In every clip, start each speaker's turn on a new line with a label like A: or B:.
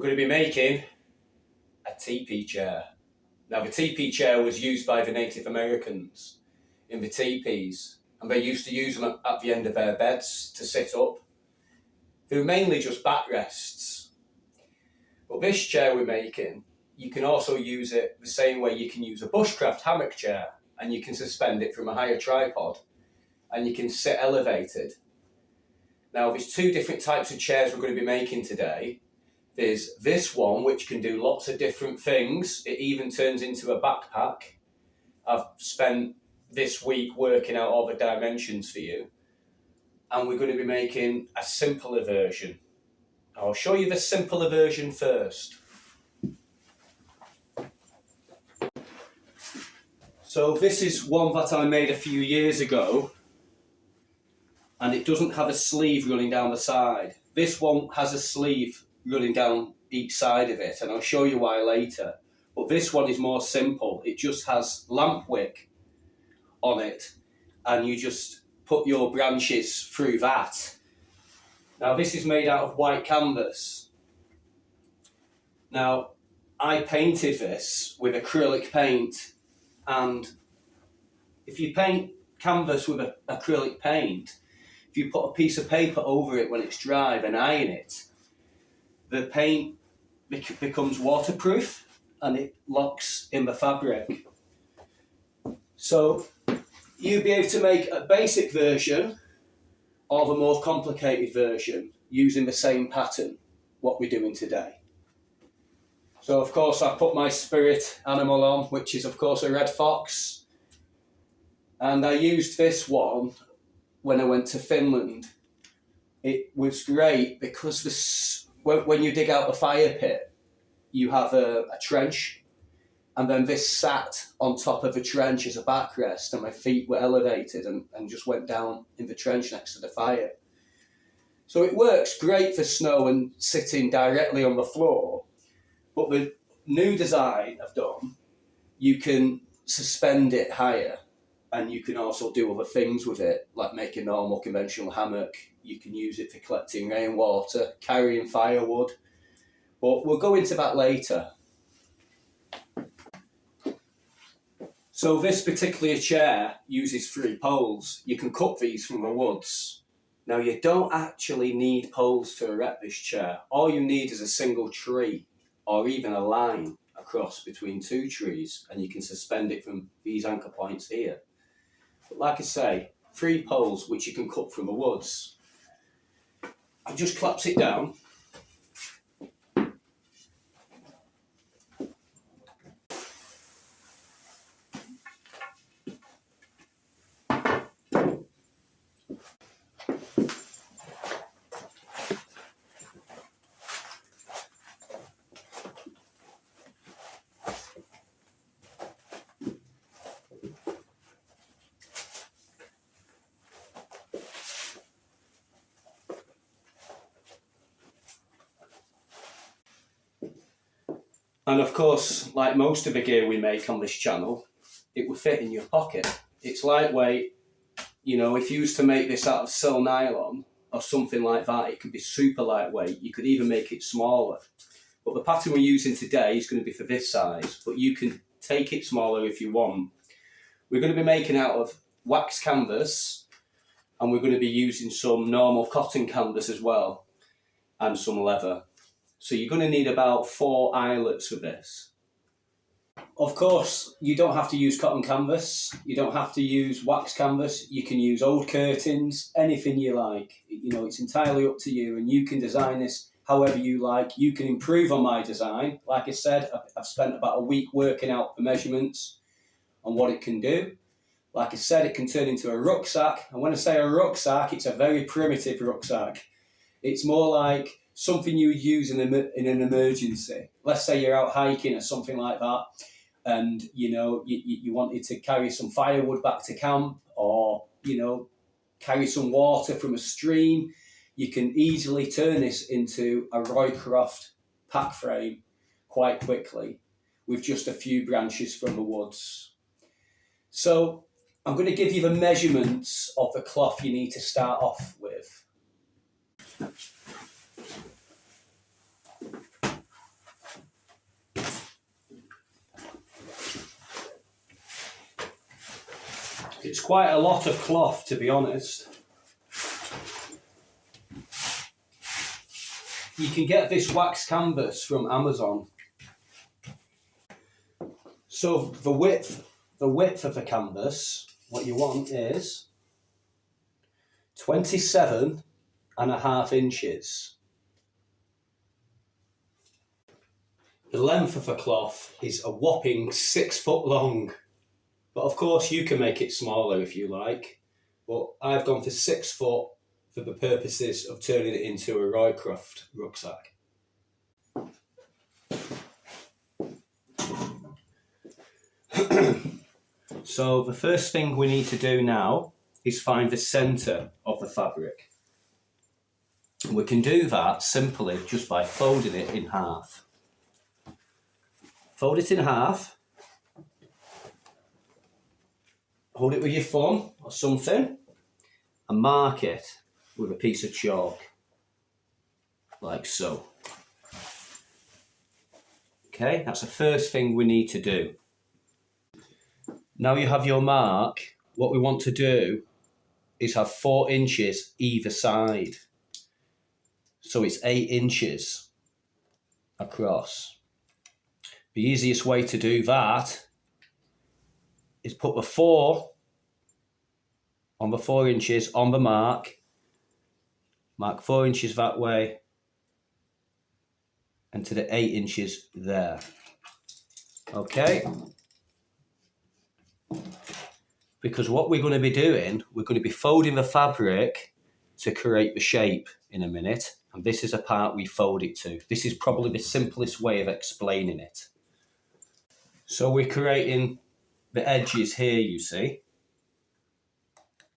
A: going to be making a teepee chair. Now the teepee chair was used by the Native Americans in the teepees, and they used to use them at the end of their beds to sit up. They were mainly just backrests. But this chair we're making, you can also use it the same way you can use a bushcraft hammock chair, and you can suspend it from a higher tripod and you can sit elevated. Now there's two different types of chairs we're going to be making today. There's this one which can do lots of different things. It even turns into a backpack. I've spent this week working out all the dimensions for you. And we're going to be making a simpler version. I'll show you the simpler version first. So this is one that I made a few years ago, and it doesn't have a sleeve running down the side. This one has a sleeve running down each side of it, and I'll show you why later. But this one is more simple. It just has lamp wick on it, and you just put your branches through that. Now this is made out of white canvas. Now I painted this with acrylic paint, and if you paint canvas with acrylic paint, if you put a piece of paper over it when it's dry and iron it, the paint becomes waterproof and it locks in the fabric. So you'll be able to make a basic version or the more complicated version using the same pattern, what we're doing today. So of course I put my spirit animal on, which is of course a red fox. And I used this one when I went to Finland. It was great because when you dig out the fire pit, you have a trench, and then this sat on top of the trench as a backrest, and my feet were elevated and just went down in the trench next to the fire. So it works great for snow and sitting directly on the floor. But the new design I've done, you can suspend it higher, and you can also do other things with it, like make a normal conventional hammock. You can use it for collecting rainwater, carrying firewood, but we'll go into that later. So this particular chair uses 3 poles. You can cut these from the woods. Now you don't actually need poles to erect this chair. All you need is a single tree, or even a line across between 2 trees, and you can suspend it from these anchor points here. But like I say, 3 poles which you can cut from the woods. I just claps it down. And of course, like most of the gear we make on this channel, it will fit in your pocket. It's lightweight. You know, if you used to make this out of sil nylon or something like that, it could be super lightweight. You could even make it smaller. But the pattern we're using today is going to be for this size, but you can take it smaller if you want. We're going to be making out of wax canvas, and we're going to be using some normal cotton canvas as well, and some leather. So you're going to need about 4 eyelets for this. Of course, you don't have to use cotton canvas. You don't have to use wax canvas. You can use old curtains, anything you like. You know, it's entirely up to you, and you can design this however you like. You can improve on my design. Like I said, I've spent about a week working out the measurements and what it can do. Like I said, it can turn into a rucksack. And when I say a rucksack, it's a very primitive rucksack. It's more like something you would use in an emergency. Let's say you're out hiking or something like that, and you know you wanted to carry some firewood back to camp, or you know, carry some water from a stream. You can easily turn this into a Roycroft pack frame quite quickly with just a few branches from the woods. So I'm going to give you the measurements of the cloth you need to start off with. It's quite a lot of cloth, to be honest. You can get this wax canvas from Amazon. So the width of the canvas, what you want is 27.5 inches. The length of the cloth is a whopping 6 foot long. But of course you can make it smaller if you like. But I've gone for 6 foot for the purposes of turning it into a Roycroft rucksack. So the first thing we need to do now is find the centre of the fabric. We can do that simply just by folding it in half. Fold it in half. Hold it with your thumb or something and mark it with a piece of chalk, like so. Okay, that's the first thing we need to do. Now you have your mark, what we want to do is have 4 inches either side. So it's 8 inches across. The easiest way to do that is put the 4 on the 4 inches on the mark 4 inches that way, and to the 8 inches there. Okay? Because what we're going to be doing, we're going to be folding the fabric to create the shape in a minute, and this is a part we fold it to. This is probably the simplest way of explaining it. So we're creating the edges here, you see.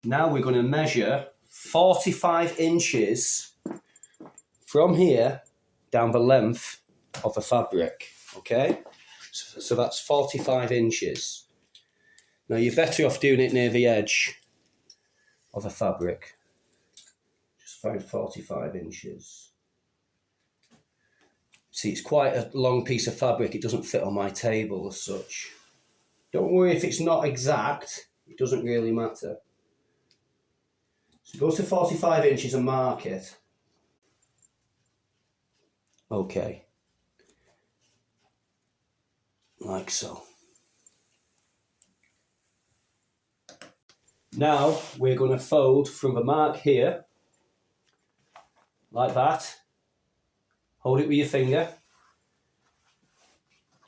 A: Now we're going to measure 45 inches from here down the length of the fabric, okay? So that's 45 inches. Now you're better off doing it near the edge of the fabric. Just find 45 inches. See, it's quite a long piece of fabric. It doesn't fit on my table as such. Don't worry if it's not exact. It doesn't really matter. So go to 45 inches and mark it. Okay. Like so. Now we're going to fold from the mark here, like that. Hold it with your finger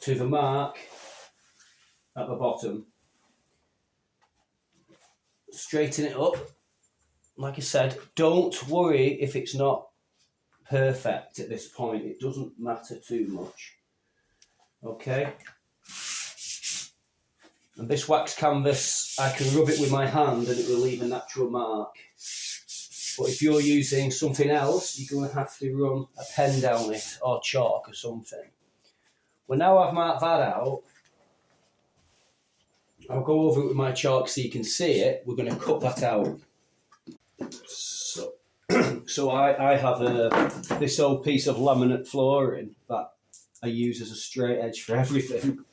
A: to the mark at the bottom. Straighten it up. Like I said, don't worry if it's not perfect at this point. It doesn't matter too much. Okay. And this wax canvas, I can rub it with my hand and it will leave a natural mark. But if you're using something else, you're going to have to run a pen down it or chalk or something. Well, now I've marked that out, I'll go over it with my chalk so you can see it. We're going to cut that out. So I have this old piece of laminate flooring that I use as a straight edge for everything.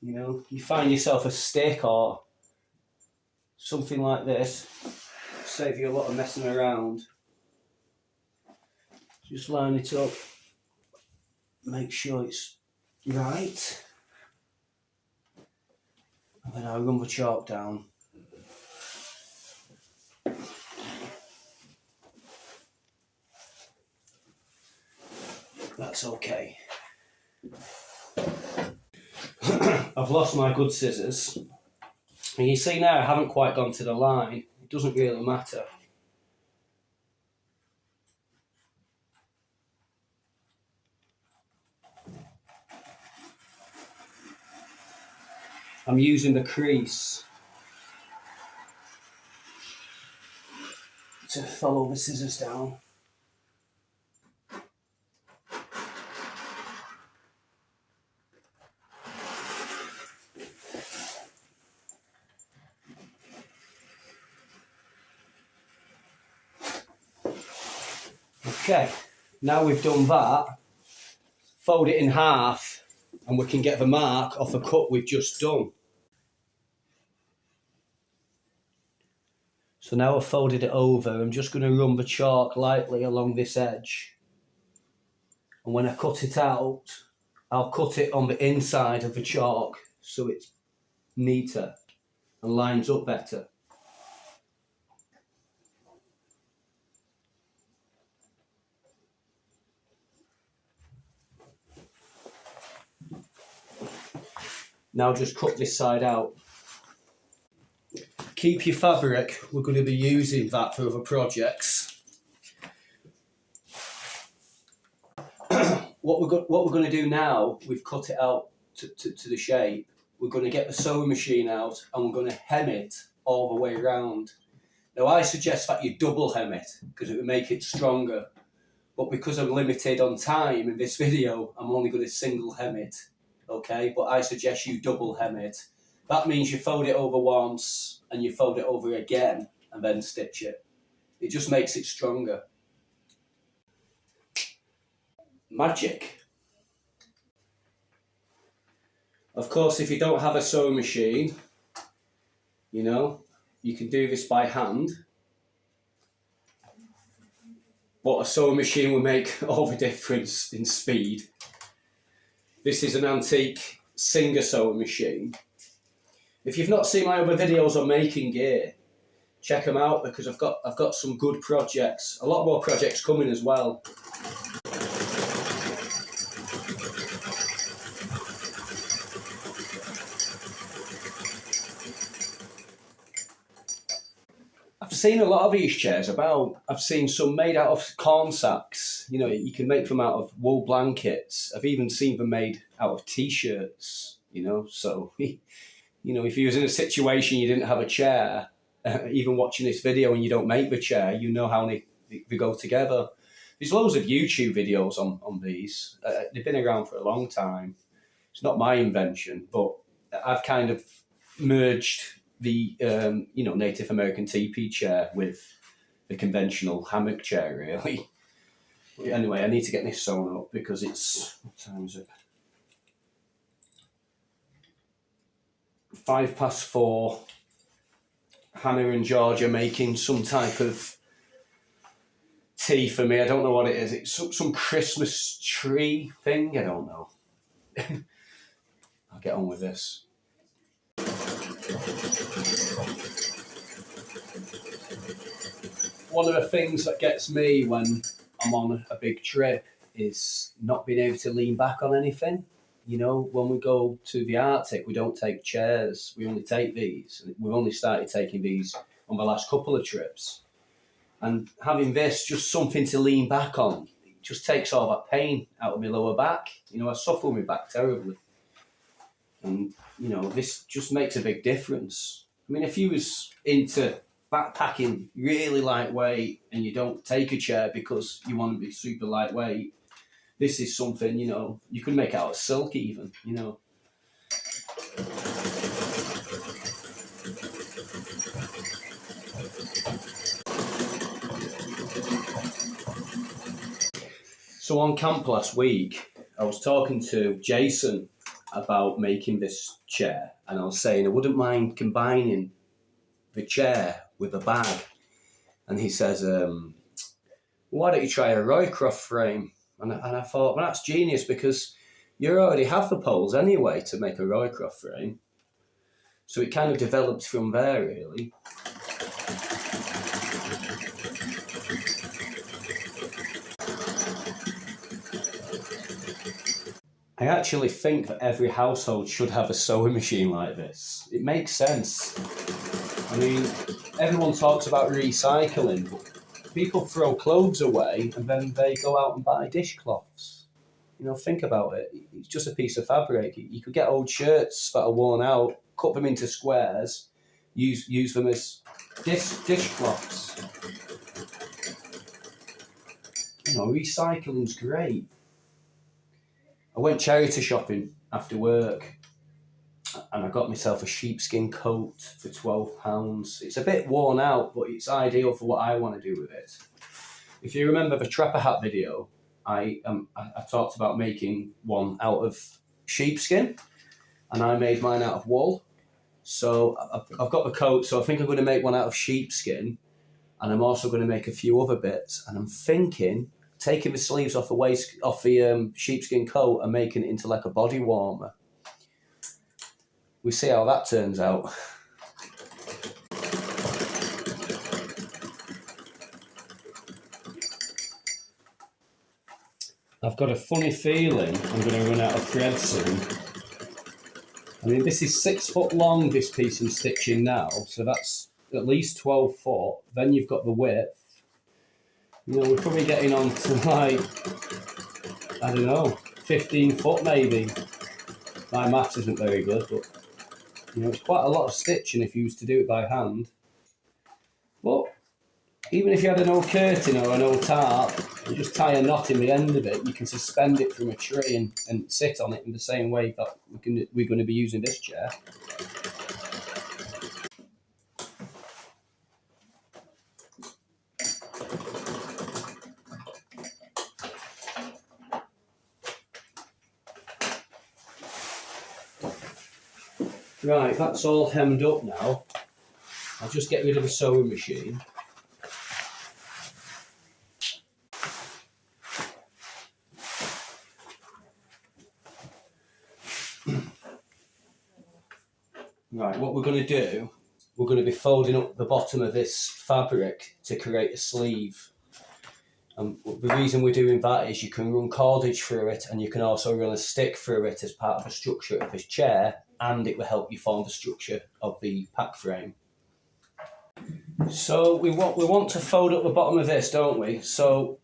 A: You know, you find yourself a stick or something like this, save you a lot of messing around. Just line it up, make sure it's right, and then I'll run the chalk down. That's okay. I've lost my good scissors. And you see now I haven't quite gone to the line. It doesn't really matter. I'm using the crease to follow the scissors down. Okay, now we've done that, fold it in half and we can get the mark off the cut we've just done. So now I've folded it over, I'm just going to run the chalk lightly along this edge. And when I cut it out, I'll cut it on the inside of the chalk so it's neater and lines up better. Now just cut this side out. Keep your fabric, we're going to be using that for other projects. What we're going to do now, we've cut it out to the shape. We're going to get the sewing machine out and we're going to hem it all the way around. Now I suggest that you double hem it because it will make it stronger. But because I'm limited on time in this video, I'm only going to single hem it. Okay, but I suggest you double hem it. That means you fold it over once and you fold it over again and then stitch it. It just makes it stronger. Magic. Of course, if you don't have a sewing machine, you know, you can do this by hand. But a sewing machine will make all the difference in speed. This is an antique Singer sewing machine. If you've not seen my other videos on making gear, check them out because I've got some good projects. A lot more projects coming as well. I've seen a lot of these chairs about. I've seen some made out of corn sacks. You know, you can make them out of wool blankets. I've even seen them made out of t-shirts, you know, so, you know, if you was in a situation you didn't have a chair, even watching this video and you don't make the chair, you know how they go together. There's loads of YouTube videos on these. They've been around for a long time. It's not my invention, but I've kind of merged the you know, Native American teepee chair with the conventional hammock chair, really. But anyway, I need to get this sewn up because it's, what time is it? 4:05. Hannah and George are making some type of tea for me. I don't know what it is. It's some Christmas tree thing. I don't know. I'll get on with this. One of the things that gets me when I'm on a big trip is not being able to lean back on anything. You know, when we go to the Arctic, we don't take chairs. We only take these. We've only started taking these on the last couple of trips. And having this, just something to lean back on, it just takes all that pain out of my lower back. You know, I suffer with my back terribly. And, you know, this just makes a big difference. I mean, if you was into backpacking really lightweight and you don't take a chair because you want to be super lightweight, this is something, you know, you could make out of silk even, you know. So on camp last week, I was talking to Jason about making this chair, and I was saying I wouldn't mind combining the chair with a bag. And he says, why don't you try a Roycroft frame? And I thought, well, that's genius because you already have the poles anyway to make a Roycroft frame. So it kind of developed from there, really. I actually think that every household should have a sewing machine like this. It makes sense. I mean, everyone talks about recycling, but people throw clothes away and then they go out and buy dishcloths. You know, think about it. It's just a piece of fabric. You could get old shirts that are worn out, cut them into squares, use them as dishcloths. You know, recycling's great. I went charity shopping after work and I got myself a sheepskin coat for £12. It's a bit worn out, but it's ideal for what I want to do with it. If you remember the Trapper Hat video, I talked about making one out of sheepskin, and I made mine out of wool. So I've got the coat, so I think I'm going to make one out of sheepskin, and I'm also going to make a few other bits, and I'm thinking taking the sleeves off the sheepskin coat and making it into like a body warmer. We see how that turns out. I've got a funny feeling I'm going to run out of thread soon. I mean, this is 6 foot long, this piece I'm stitching now, so that's at least 12 foot. Then you've got the width. You know, we're probably getting on to like, I don't know, 15 foot maybe. My maths isn't very good, but you know, it's quite a lot of stitching if you used to do it by hand. But even if you had an old curtain or an old tarp, you just tie a knot in the end of it, you can suspend it from a tree and sit on it in the same way that we're going to be using this chair. Right, that's all hemmed up now. I'll just get rid of the sewing machine. Right, what we're going to do, we're going to be folding up the bottom of this fabric to create a sleeve. And the reason we're doing that is you can run cordage through it, and you can also run a stick through it as part of the structure of this chair, and it will help you form the structure of the pack frame. So we want to fold up the bottom of this, don't we? So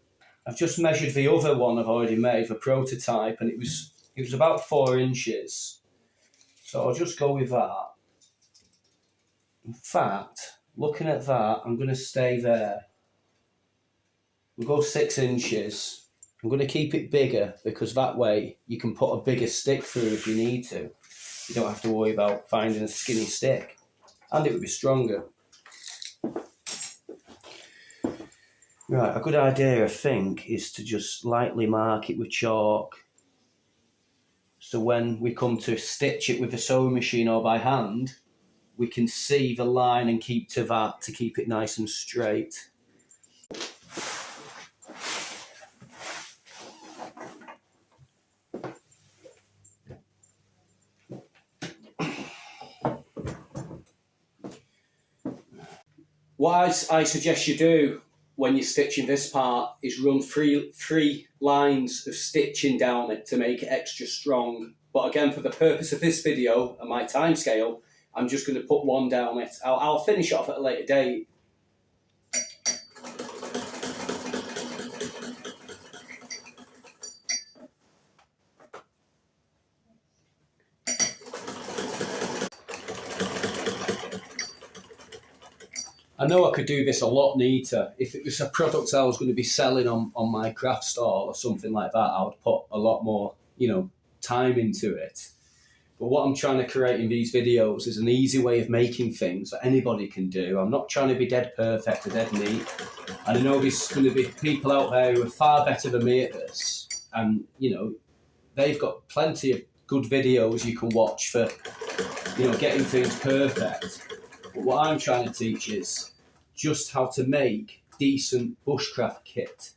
A: I've just measured the other one I've already made, the prototype, and it was about 4 inches. So I'll just go with that. In fact, looking at that, I'm going to stay there. We'll go 6 inches. I'm going to keep it bigger because that way you can put a bigger stick through if you need to. You don't have to worry about finding a skinny stick. And it would be stronger. Right, a good idea, I think, is to just lightly mark it with chalk. So when we come to stitch it with the sewing machine or by hand, we can see the line and keep to that to keep it nice and straight. What I suggest you do when you're stitching this part is run three lines of stitching down it to make it extra strong. But again, for the purpose of this video and my time scale, I'm just going to put one down it. I'll finish it off at a later date. I know I could do this a lot neater. If it was a product I was going to be selling on my craft stall or something like that, I would put a lot more, you know, time into it. But what I'm trying to create in these videos is an easy way of making things that anybody can do. I'm not trying to be dead perfect or dead neat. And I know there's going to be people out there who are far better than me at this. And, you know, they've got plenty of good videos you can watch for, you know, getting things perfect. But what I'm trying to teach is just how to make decent bushcraft kit.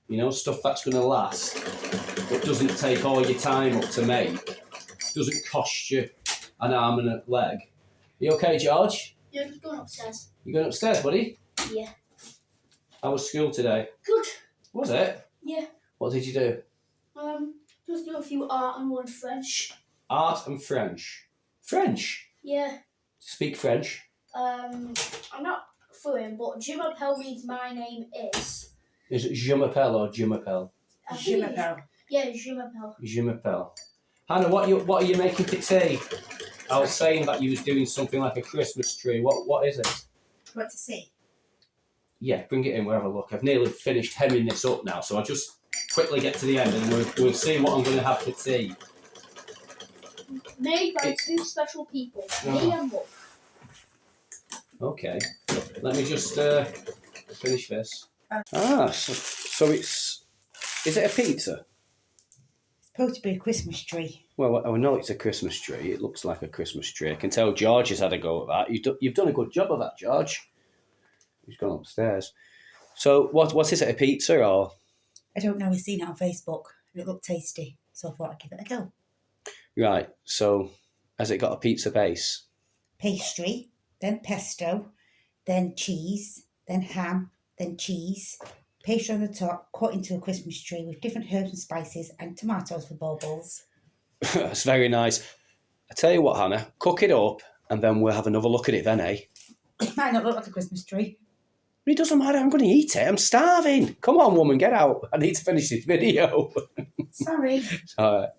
A: You know, stuff that's going to last, but doesn't take all your time up to make. Doesn't cost you an arm and a leg. Are you okay, George?
B: Yeah, I'm just going upstairs.
A: You going upstairs, buddy?
B: Yeah.
A: How was school today?
B: Good.
A: Was it?
B: Yeah.
A: What did you do?
B: Just do a few art and one French.
A: Art and French. French?
B: Yeah.
A: Speak French.
B: I'm not fluent, but Je m'appelle means my name is.
A: Is it je m'appelle or je m'appelle?
B: Je m'appelle. Yeah, je m'appelle.
A: Je m'appelle. Hannah, what are you making for tea? I was saying that you was doing something like a Christmas tree. What is it?
C: What to see?
A: Yeah, bring it in, we'll have a look. I've nearly finished hemming this up now, so I'll just quickly get to the end and we'll see what I'm going to have for tea.
B: Made by 2 special people, me and Mum.
A: Okay, let me just finish this. So it's... Is it a pizza?
C: Supposed to be a Christmas tree.
A: Well, I know it's a Christmas tree. It looks like a Christmas tree. I can tell George has had a go at that. You've done a good job of that, George. He's gone upstairs. So what is it, a pizza or?
C: I don't know, I've seen it on Facebook and it looked tasty, so I thought I'd give it a go.
A: Right, so has it got a pizza base?
C: Pastry, then pesto, then cheese, then ham, then cheese, pastry on the top, cut into a Christmas tree with different herbs and spices and tomatoes for baubles.
A: That's very nice. I tell you what, Hannah, cook it up and then we'll have another look at it then, eh?
C: It might not look like a Christmas tree.
A: It doesn't matter, I'm going to eat it. I'm starving. Come on, woman, get out. I need to finish this video.
C: Sorry.
A: All right.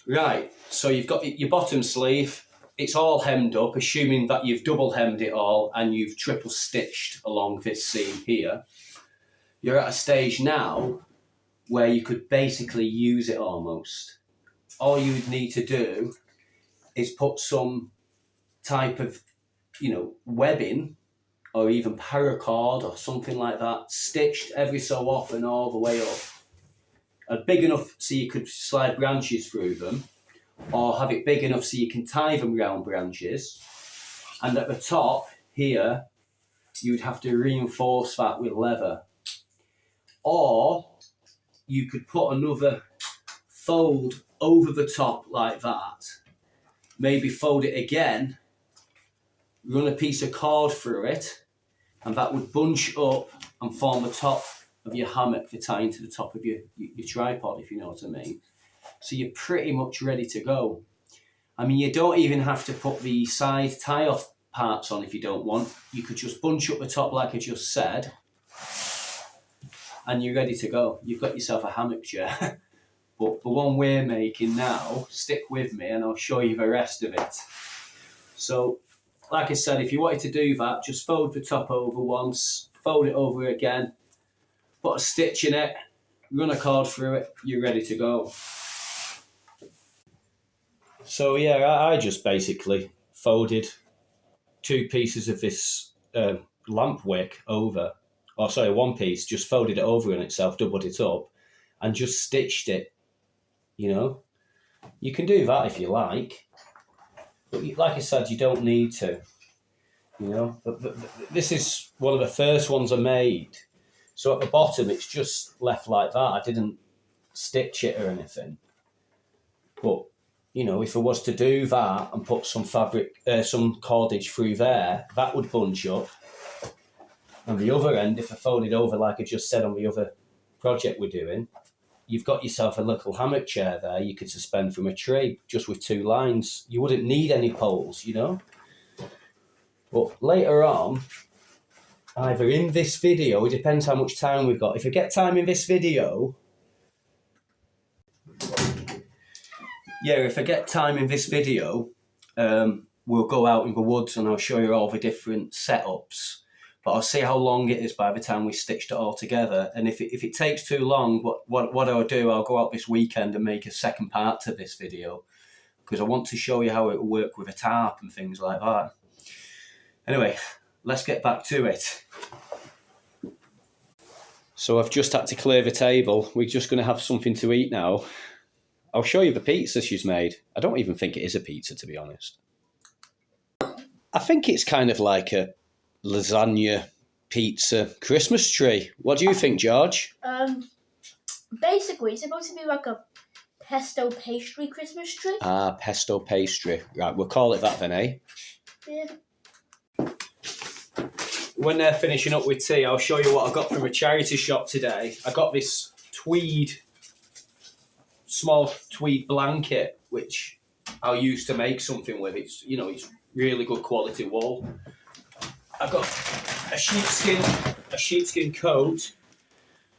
A: Right, so you've got your bottom sleeve. It's all hemmed up, assuming that you've double hemmed it all and you've triple stitched along this seam here. You're at a stage now where you could basically use it almost. All you would need to do is put some type of, webbing or even paracord or something like that, stitched every so often all the way up. And big enough so you could slide branches through them, or have it big enough so you can tie them round branches. And at the top here, you'd have to reinforce that with leather. Or you could put another fold over the top like that. Maybe fold it again, run a piece of cord through it, and that would bunch up and form the top of your hammock for tying to the top of your tripod, if you know what I mean. So you're pretty much ready to go. I mean, you don't even have to put the side tie-off parts on if you don't want. You could just bunch up the top like I just said, and you're ready to go. You've got yourself a hammock chair. But the one we're making now, stick with me and I'll show you the rest of it. So, like I said, if you wanted to do that, just fold the top over once, fold it over again, put a stitch in it, run a cord through it, you're ready to go. So yeah, I just basically folded two pieces of this lamp wick over, or sorry, one piece, just folded it over in itself, doubled it up, and just stitched it, You can do that if you like, but like I said, you don't need to, This is one of the first ones I made. So at the bottom, it's just left like that. I didn't stitch it or anything. But, if I was to do that and put some fabric, some cordage through there, that would bunch up. And the other end, if I folded over like I just said on the other project we're doing, you've got yourself a little hammock chair there you could suspend from a tree just with two lines. You wouldn't need any poles, But later on, either in this video, it depends how much time we've got. If I get time in this video, we'll go out in the woods and I'll show you all the different setups. But I'll see how long it is by the time we stitched it all together. And if it takes too long, what I'll do, I'll go out this weekend and make a second part to this video, because I want to show you how it will work with a tarp and things like that. Anyway, let's get back to it. So I've just had to clear the table. We're just going to have something to eat now. I'll show you the pizza she's made. I don't even think it is a pizza, to be honest. I think it's kind of like a lasagna, pizza, Christmas tree. What do you think, George?
B: Basically, it's supposed to be like a pesto pastry Christmas tree.
A: Ah, pesto pastry. Right, we'll call it that then, eh?
B: Yeah.
A: When they're finishing up with tea, I'll show you what I got from a charity shop today. I got this small tweed blanket, which I'll use to make something with. It's really good quality wool. I got a sheepskin coat.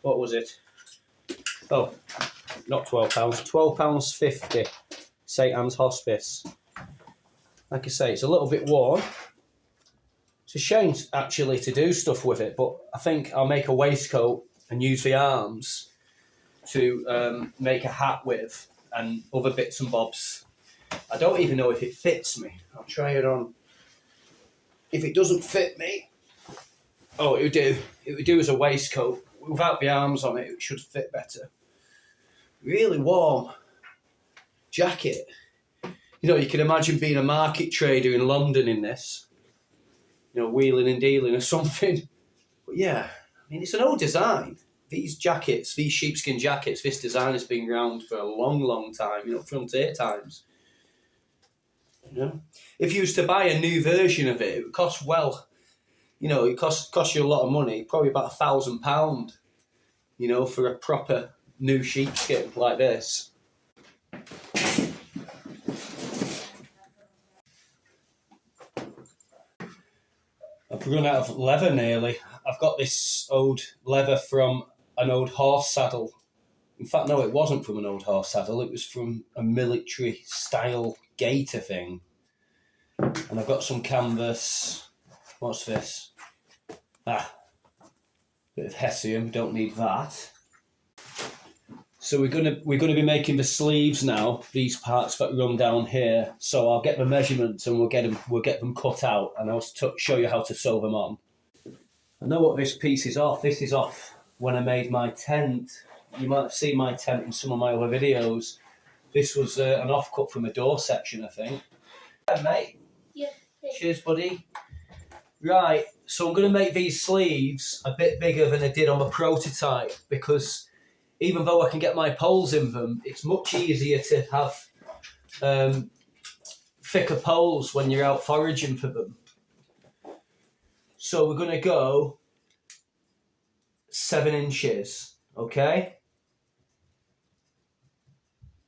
A: What was it? Oh, not £12. £12.50. St Anne's Hospice. Like I say, it's a little bit worn. It's a shame actually to do stuff with it, but I think I'll make a waistcoat and use the arms to make a hat with and other bits and bobs. I don't even know if it fits me. I'll try it on. If it doesn't fit me, oh, it would do. It would do as a waistcoat. Without the arms on it, it should fit better. Really warm jacket. You know, you can imagine being a market trader in London in this. You know, wheeling and dealing or something. But yeah, I mean, it's an old design. These jackets, these sheepskin jackets, this design has been around for a long, long time, you know, frontier times. You know, if you was to buy a new version of it, it would cost, well, you know, it cost you a lot of money, probably about £1,000, you know, for a proper new sheepskin like this. I've run out of leather nearly. I've got this old leather from an old horse saddle. In fact, no, it wasn't from an old horse saddle. It was from a military style gaiter thing. And I've got some canvas. What's this? Ah, bit of hessium. Don't need that. So we're gonna be making the sleeves now. These parts that run down here. So I'll get the measurements and we'll get them cut out, and I'll show you how to sew them on. I know what this piece is off. This is off when I made my tent. You might have seen my tent in some of my other videos. This was an offcut from a door section, I think. Yeah, mate.
B: Yeah.
A: Cheers, buddy. Right, so I'm going to make these sleeves a bit bigger than I did on the prototype, because even though I can get my poles in them, it's much easier to have thicker poles when you're out foraging for them. So we're going to go 7 inches, okay?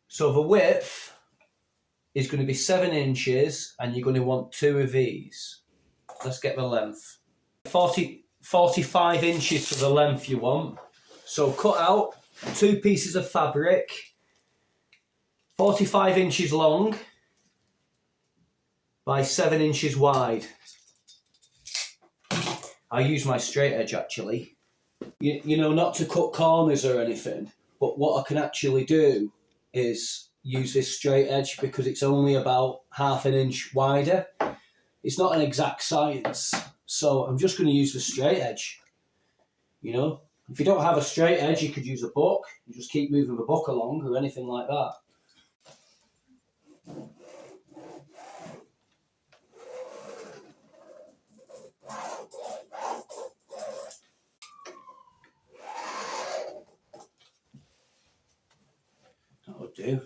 A: So the width is going to be 7 inches, and you're going to want 2 of these. Let's get the length. 45 inches for the length you want. So cut out 2 pieces of fabric, 45 inches long by 7 inches wide. I use my straight edge actually. You know, not to cut corners or anything, but what I can actually do is use this straight edge because it's only about ½ an inch wider. It's not an exact science, so I'm just going to use the straight edge. You know, if you don't have a straight edge, you could use a book. You just keep moving the book along or anything like that. That would do.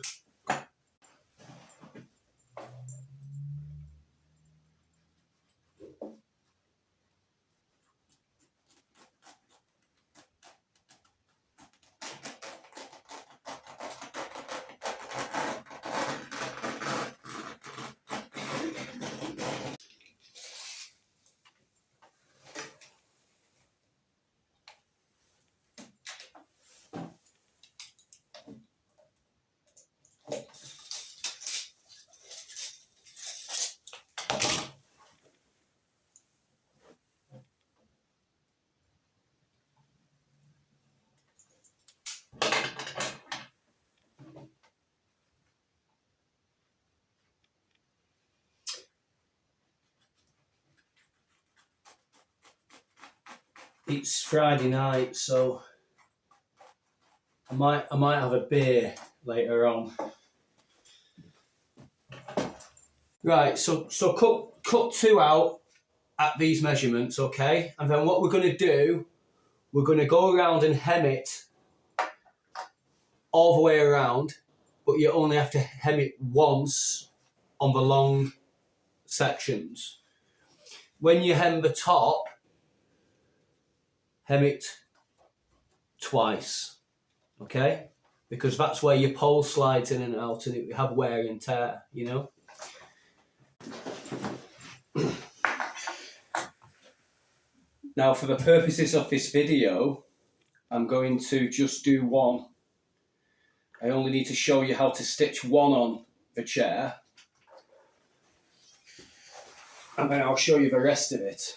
A: It's Friday night, so I might have a beer later on. Right, so cut 2 out at these measurements, okay? And then what we're going to do, we're going to go around and hem it all the way around, but you only have to hem it once on the long sections. When you hem the top, hem it twice, okay? Because that's where your pole slides in and out and it will have wear and tear, you know? Now, for the purposes of this video, I'm going to just do one. I only need to show you how to stitch one on the chair. And then I'll show you the rest of it.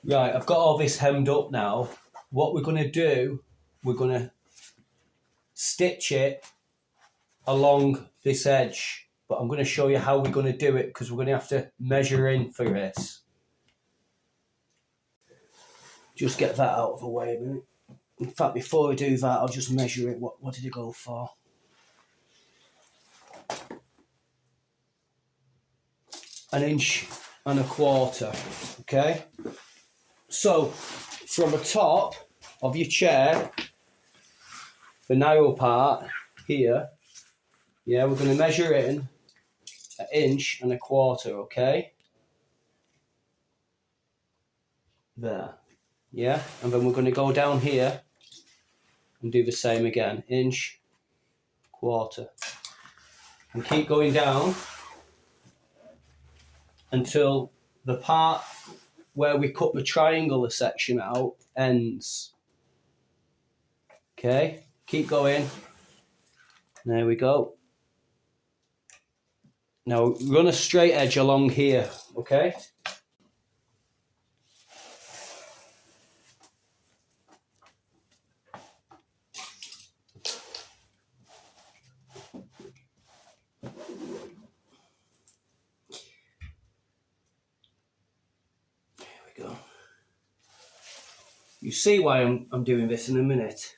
A: Right, I've got all this hemmed up now. What we're going to do, we're going to stitch it along this edge. But I'm going to show you how we're going to do it because we're going to have to measure in for this. Just get that out of the way a minute. In fact, before we do that, I'll just measure it. What did it go for? An inch and a quarter, okay? So, from the top of your chair, the narrow part here, yeah, we're going to measure in an inch and a quarter, okay? There, yeah? And then we're going to go down here and do the same again, inch, quarter. And keep going down until the part where we cut the triangular section out ends. Okay, keep going. There we go. Now run a straight edge along here, okay? Go. You see why I'm doing this in a minute.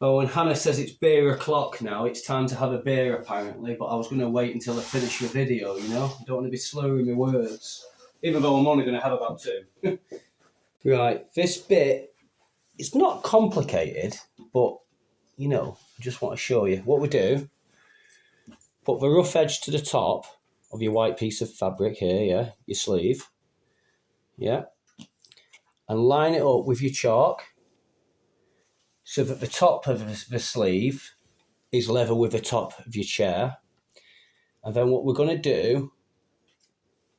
A: Oh, and Hannah says it's beer o'clock now. It's time to have a beer apparently, but I was going to wait until I finish the video, you know? I don't want to be slurring my words, even though I'm only going to have about 2. Right, this bit, it's not complicated, but, you know, I just want to show you. What we do, put the rough edge to the top of your white piece of fabric here, yeah, your sleeve. Yeah, and line it up with your chalk so that the top of the sleeve is level with the top of your chair. And then what we're going to do,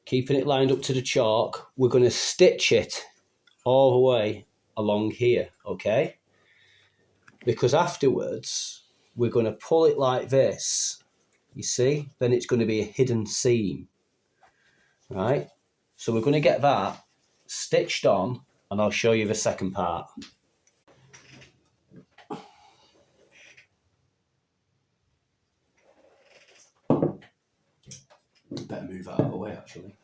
A: keeping it lined up to the chalk, we're going to stitch it all the way along here, okay? Because afterwards, we're going to pull it like this, you see? Then it's going to be a hidden seam, right? So we're going to get that stitched on and I'll show you the second part. Better move that out of the way actually.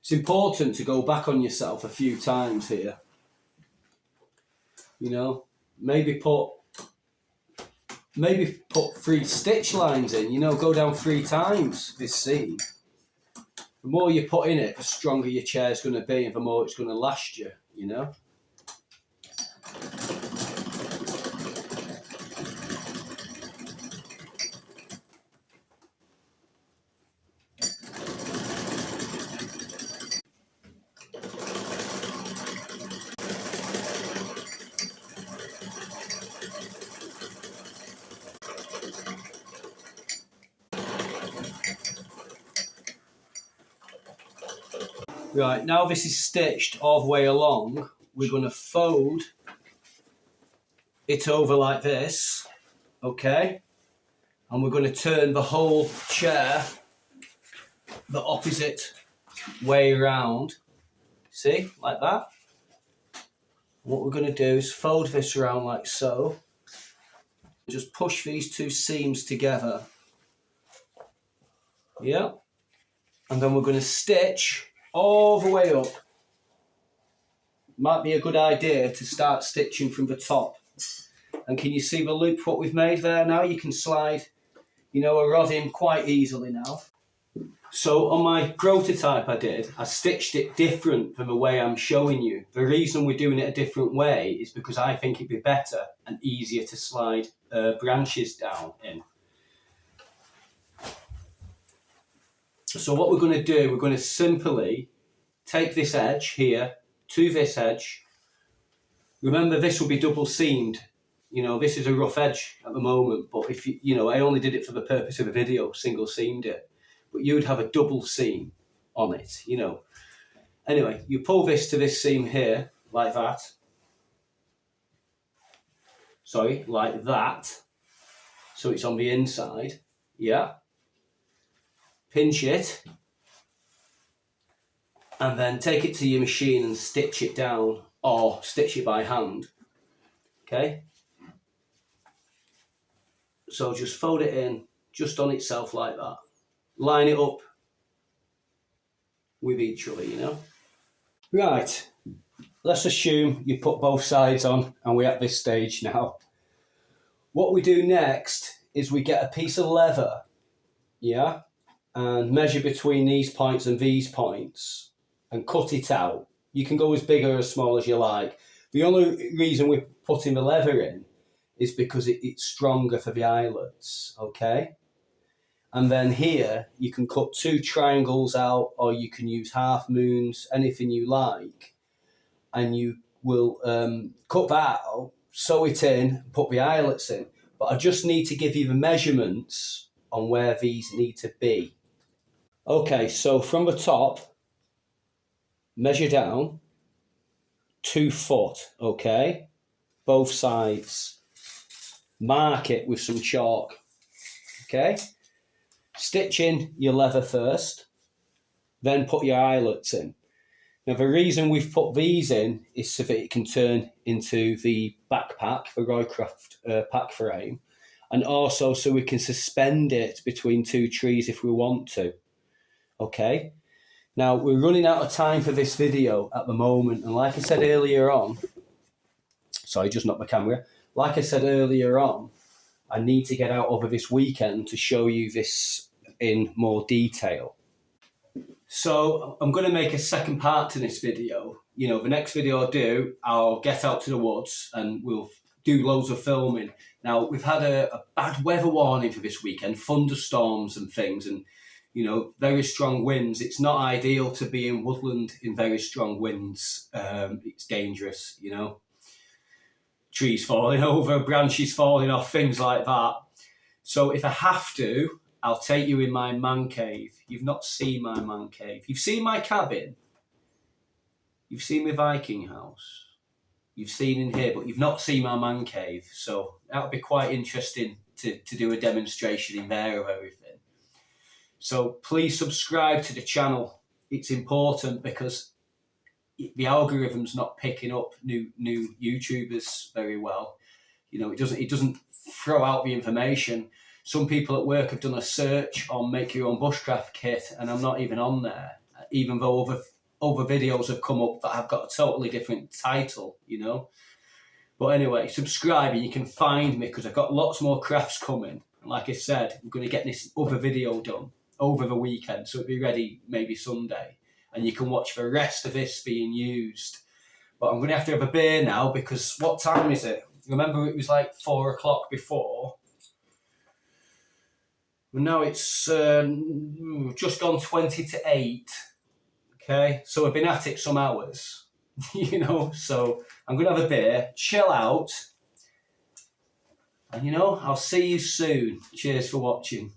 A: It's important to go back on yourself a few times here. You know, maybe put 3 stitch lines in, you know, go down 3 times this seam. The more you put in it, the stronger your chair's going to be and the more it's going to last you, you know. Right, now this is stitched all the way along, we're going to fold it over like this, okay? And we're going to turn the whole chair the opposite way around. See, like that. What we're going to do is fold this around like so. Just push these 2 seams together. Yeah. And then we're going to stitch all the way up. Might be a good idea to start stitching from the top. And can you see the loop what we've made there now? You can slide, you know, a rod in quite easily now. So on my prototype I stitched it different from the way I'm showing you. The reason we're doing it a different way is because I think it'd be better and easier to slide branches down in. So what we're going to do, we're going to simply take this edge here to this edge. Remember, this will be double seamed. You know, this is a rough edge at the moment, but if you know, I only did it for the purpose of the video, single seamed it. But you would have a double seam on it, you know. Anyway, you pull this to this seam here, like that. Sorry, like that. So it's on the inside, yeah. pinch it, and then take it to your machine and stitch it down, or stitch it by hand. Okay? So just fold it in, just on itself like that. Line it up with each other, you know? Right, let's assume you put both sides on and we're at this stage now. What we do next is we get a piece of leather, yeah, and measure between these points and these points and cut it out. You can go as big or as small as you like. The only reason we're putting the leather in is because it's stronger for the eyelets, okay? And then here, you can cut 2 triangles out, or you can use half moons, anything you like. And you will cut that out, sew it in, put the eyelets in. But I just need to give you the measurements on where these need to be. Okay, so from the top, measure down 2 foot, okay? Both sides. Mark it with some chalk, okay? Stitch in your leather first, then put your eyelets in. Now the reason we've put these in is so that it can turn into the backpack, the BUSHCRAFT pack frame, and also so we can suspend it between 2 trees if we want to, okay? Now we're running out of time for this video at the moment, and like I said earlier on, sorry, just knocked my camera. Like I said earlier on, I need to get out over this weekend to show you this in more detail. So I'm going to make a second part to this video. You know, the next video I do, I'll get out to the woods and we'll do loads of filming. Now, we've had a bad weather warning for this weekend, thunderstorms and things, and, you know, very strong winds. It's not ideal to be in woodland in very strong winds. It's dangerous, you know. Trees falling over, branches falling off, things like that. So if I have to, I'll take you in my man cave. You've not seen my man cave. You've seen my cabin. You've seen my Viking house. You've seen in here, but you've not seen my man cave. So that would be quite interesting to do a demonstration in there of everything. So please subscribe to the channel. It's important because the algorithm's not picking up new YouTubers very well. You know, it doesn't throw out the information. Some people at work have done a search on make your own bushcraft kit, and I'm not even on there, even though other videos have come up that have got a totally different title, you know. But anyway, subscribe and you can find me because I've got lots more crafts coming. And like I said, I'm going to get this other video done over the weekend, so it'll be ready maybe Sunday. And you can watch the rest of this being used. But I'm going to have a beer now because what time is it? Remember it was like 4 o'clock before. And now it's just gone 20 to 8. Okay, so I've been at it some hours, you know. So I'm going to have a beer, chill out. And, you know, I'll see you soon. Cheers for watching.